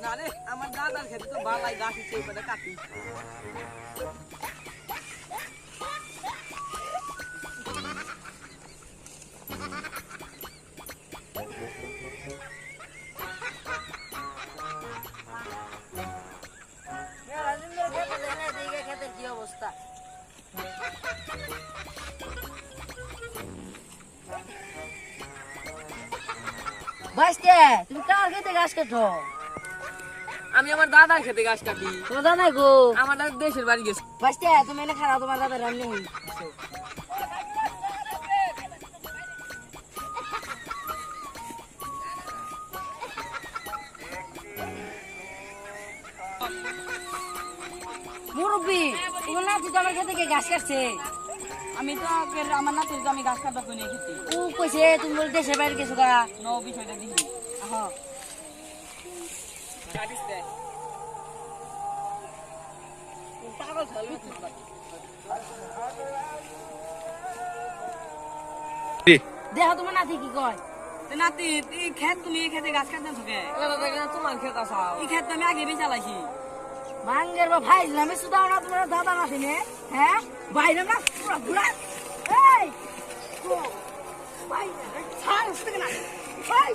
আরে আমার দাদার খেতে তো বালাই গাছ আছে ওটা কাটি কি অবস্থা বাইস্তে তুমি কার খেতে গাছ কাটো আমি আমার দাদার খেতে গাছ কাটি তোমার দাদা গো আমার দাদা দেশের বাড়ি গেছে বাইস্তে তুমি এনে খারাপ তোমার দাদা রান্নি মুরব্বী তোমার নাতি তো আমার খেতে গাছ কাটছে আমি তো আমার নাতি তো আমি গাছ কাটবা কিনে খেতে ও কইছে তুমি বলে দেশের বাইরে গেছো গা নো বিষয়টা দেখি হ্যাঁ কাটিস দে পাগল চালু দেখো তোমার নাতি কি কয় নাতি এই খেত তুমি এই খেতে গাছ কাটতেন থাকে তোমার খেত আসাও এই খেত আমি আগে বেচালাইছি ভাঙ্গের বা ভাই আমি সুদাও না তোমার দাদা নাতি নে হ্যাঁ বাইরে না পুরো ঘুরা এই ভাই ছাড় না ভাই